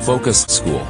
Focus School.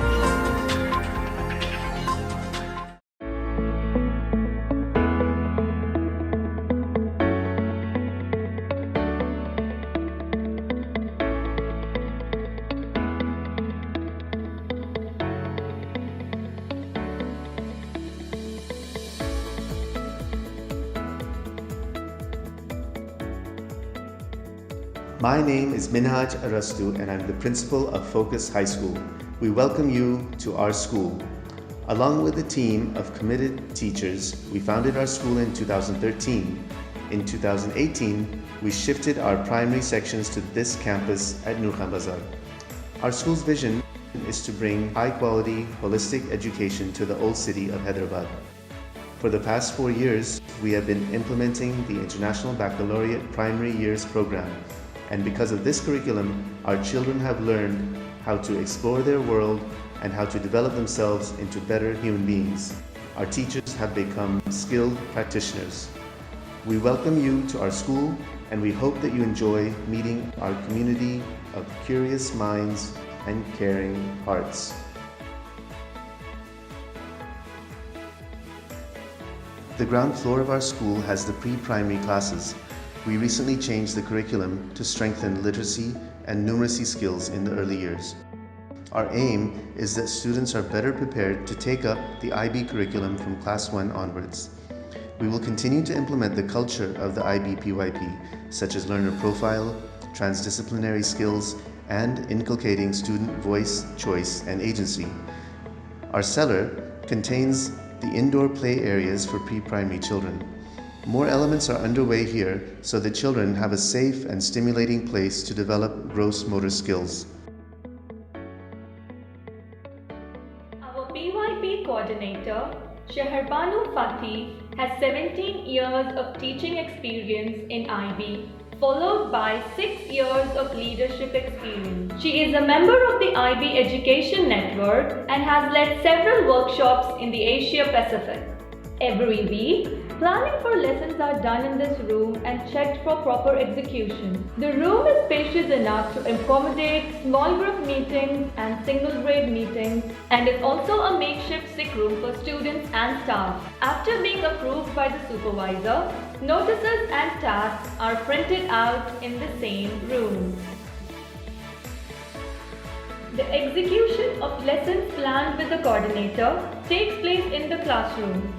My name is Minhaj Arastu and I'm the principal of Focus High School. We welcome you to our school. Along with a team of committed teachers, we founded our school in 2013. In 2018, we shifted our primary sections to this campus at Nur Khan Bazar. Our school's vision is to bring high-quality, holistic education to the old city of Hyderabad. For the past 4 years, we have been implementing the International Baccalaureate Primary Years program. And because of this curriculum, our children have learned how to explore their world and how to develop themselves into better human beings. Our teachers have become skilled practitioners. We welcome you to our school and we hope that you enjoy meeting our community of curious minds and caring hearts. The ground floor of our school has the pre-primary classes. We recently changed the curriculum to strengthen literacy and numeracy skills in the early years. Our aim is that students are better prepared to take up the IB curriculum from Class 1 onwards. We will continue to implement the culture of the IB PYP, such as learner profile, transdisciplinary skills, and inculcating student voice, choice, and agency. Our cellar contains the indoor play areas for pre-primary children. More elements are underway here so that children have a safe and stimulating place to develop gross motor skills. Our PYP coordinator, Shehrbanu Fatih, has 17 years of teaching experience in IB, followed by 6 years of leadership experience. She is a member of the IB Education Network and has led several workshops in the Asia Pacific. Every week, planning for lessons are done in this room and checked for proper execution. The room is spacious enough to accommodate small group meetings and single grade meetings and is also a makeshift sick room for students and staff. After being approved by the supervisor, notices and tasks are printed out in the same room. The execution of lessons planned with the coordinator takes place in the classroom.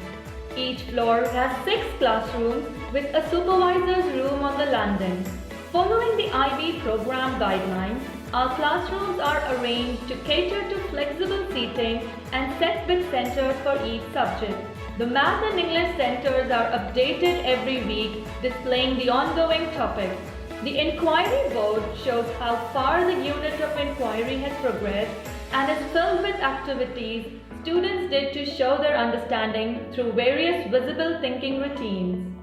Each floor has 6 classrooms with a supervisor's room on the landing. Following the IB program guidelines, our classrooms are arranged to cater to flexible seating and set with centers for each subject. The Math and English centers are updated every week, displaying the ongoing topics. The inquiry board shows how far the unit of inquiry has progressed and is filled with activities students did to show their understanding through various visible thinking routines.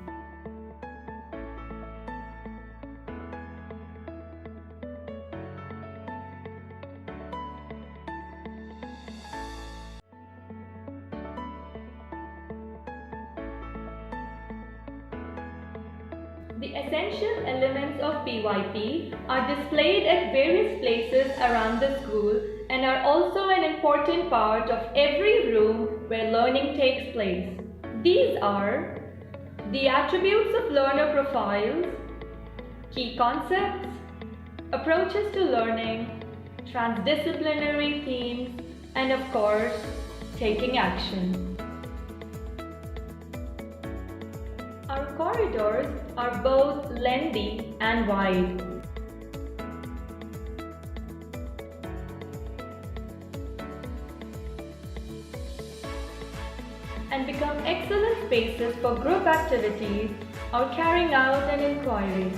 The essential elements of PYP are displayed at various places around the school and are also an important part of every room where learning takes place. These are the attributes of learner profiles, key concepts, approaches to learning, transdisciplinary themes, and of course, taking action. Our corridors are both lengthy and wide. And become excellent spaces for group activities or carrying out an inquiry.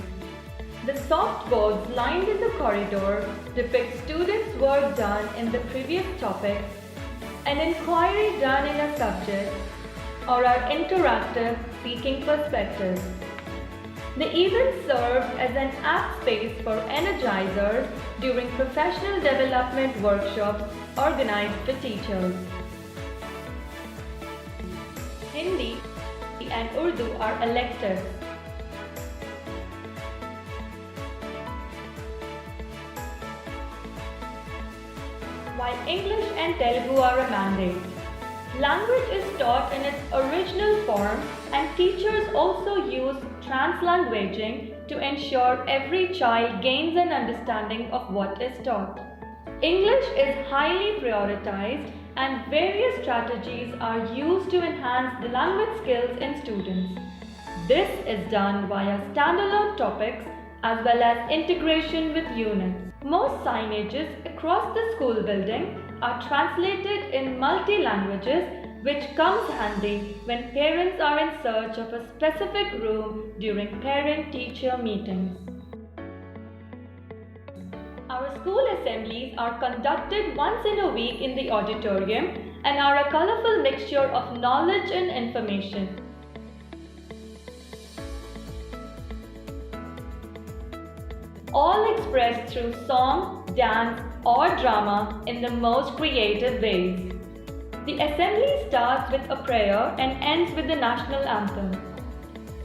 The soft boards lined in the corridor depict students' work done in the previous topic, an inquiry done in a subject, or our interactive speaking perspectives. They even serve as an app space for energizers during professional development workshops organized for teachers. Hindi and Urdu are elective. while English and Telugu are a mandate. Language is taught in its original form, and teachers also use translanguaging to ensure every child gains an understanding of what is taught. English is highly prioritized, and various strategies are used to enhance the language skills in students. This is done via standalone topics as well as integration with units. Most signages across the school building are translated in multi-languages, which comes handy when parents are in search of a specific room during parent-teacher meetings. Our school assemblies are conducted once in a week in the auditorium and are a colorful mixture of knowledge and information. All expressed through song, dance, or drama in the most creative ways. The assembly starts with a prayer and ends with the national anthem.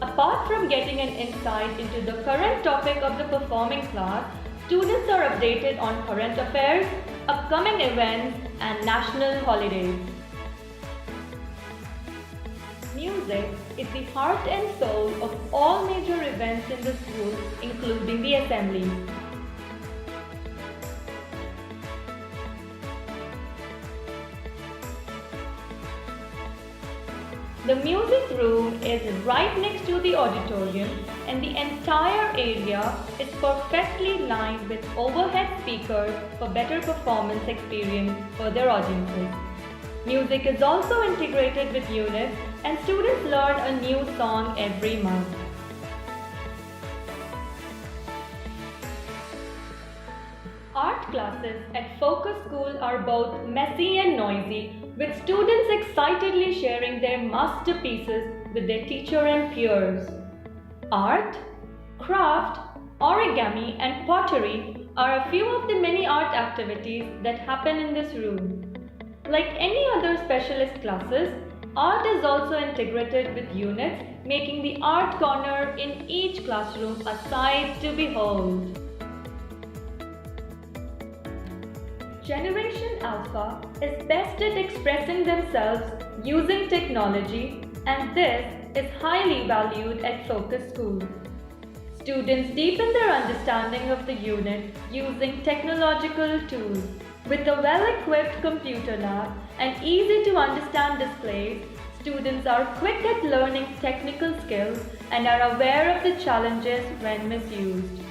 Apart from getting an insight into the current topic of the performing class, students are updated on current affairs, upcoming events, and national holidays. Music is the heart and soul of all major events in the school, including the assembly. The music room is right next to the auditorium, and the entire area is perfectly lined with overhead speakers for better performance experience for their audiences. Music is also integrated with units, and students learn a new song every month. Art classes at Focus School are both messy and noisy, with students excitedly sharing their masterpieces with their teacher and peers. Art, craft, origami, and pottery are a few of the many art activities that happen in this room. Like any other specialist classes, art is also integrated with units, making the art corner in each classroom a sight to behold. Generation Alpha is best at expressing themselves using technology, and this is highly valued at Focus School. Students deepen their understanding of the unit using technological tools. With a well-equipped computer lab and easy-to-understand displays, students are quick at learning technical skills and are aware of the challenges when misused.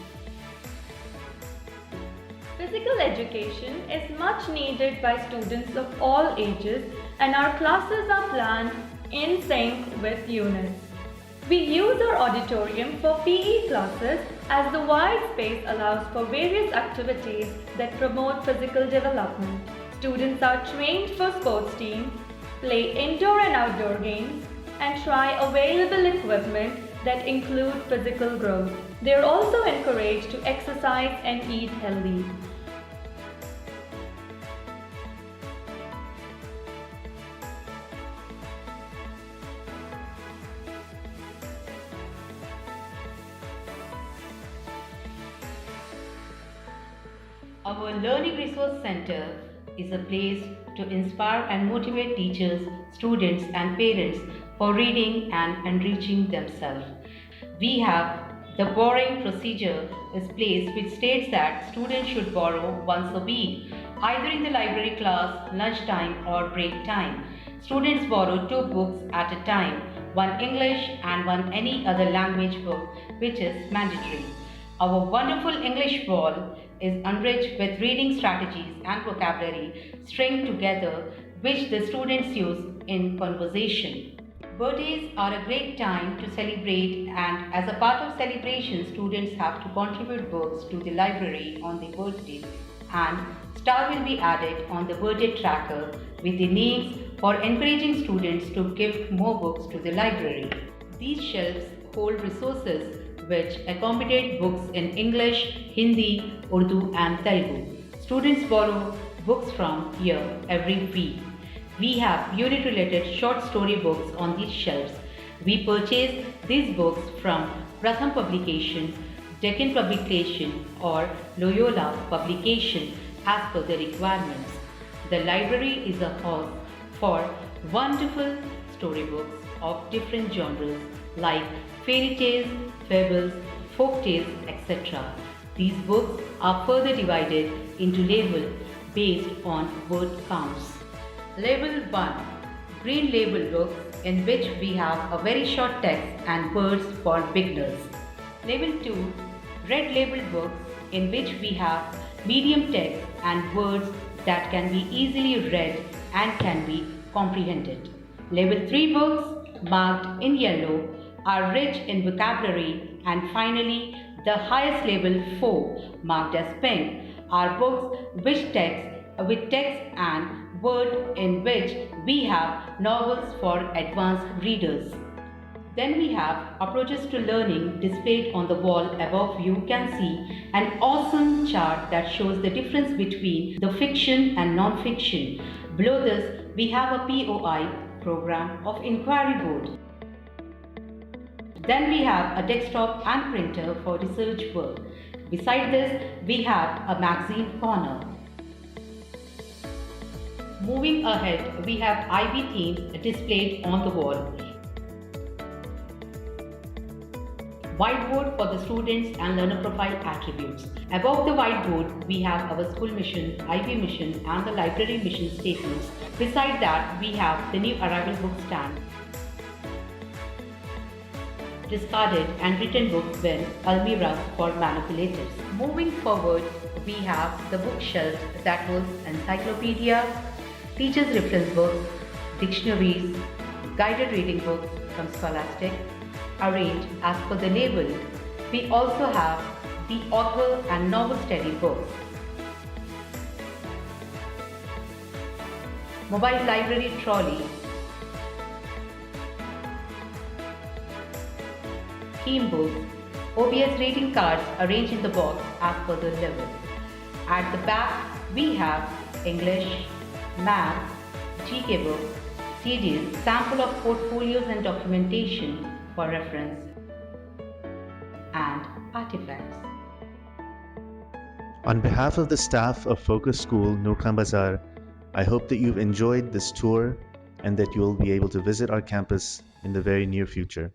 Physical education is much needed by students of all ages, and our classes are planned in sync with units. We use our auditorium for PE classes, as the wide space allows for various activities that promote physical development. Students are trained for sports teams, play indoor and outdoor games, and try available equipment that include physical growth. They are also encouraged to exercise and eat healthy. Our Learning Resource Center is a place to inspire and motivate teachers, students, and parents for reading and enriching themselves. We have the borrowing procedure is placed, which states that students should borrow once a week, either in the library class, lunchtime, or break time. Students borrow 2 books at a time, one English and one any other language book, which is mandatory. Our wonderful English wall is enriched with reading strategies and vocabulary stringed together, which the students use in conversation. Birthdays are a great time to celebrate, and as a part of celebration, students have to contribute books to the library on their birthday, and star will be added on the birthday tracker with the names for encouraging students to give more books to the library. These shelves hold resources which accommodate books in English, Hindi, Urdu, and Telugu. Students borrow books from here every week. We have unit-related short story books on these shelves. We purchase these books from Pratham Publication, Deccan Publication, or Loyola Publication as per the requirements. The library is a home for wonderful storybooks of different genres like fairy tales, fables, folk tales, etc. These books are further divided into labels based on word counts. Label 1, Green label books, in which we have a very short text and words for beginners. Label 2, Red label books, in which we have medium text and words that can be easily read and can be comprehended. Label 3 books, marked in yellow, are rich in vocabulary, and finally, the highest label 4, marked as pink, are books with text and word in which we have novels for advanced readers. Then we have approaches to learning displayed on the wall. Above you can see an awesome chart that shows the difference between the fiction and non-fiction. Below this, we have a POI, Program of Inquiry Board. Then we have a desktop and printer for research work. Beside this, we have a magazine corner. Moving ahead, we have IB themes displayed on the wall. Whiteboard for the students and learner profile attributes. Above the whiteboard, we have our school mission, IB mission and the library mission statements. Beside that, we have the new arrival book stand. Discarded and written book bin, Almirah for manipulators. Moving forward, we have the bookshelf that holds encyclopedia, teachers' reference books, dictionaries, guided reading books from Scholastic, arranged as per the label. We also have the author and novel study books. Mobile library trolley, theme books, OBS rating cards arranged in the box as per the level. At the back, we have English, Math, GK books, CDs, sample of portfolios and documentation for reference, and artifacts. On behalf of the staff of Focus School, Nurkhan Bazaar, I hope that you've enjoyed this tour and that you'll be able to visit our campus in the very near future.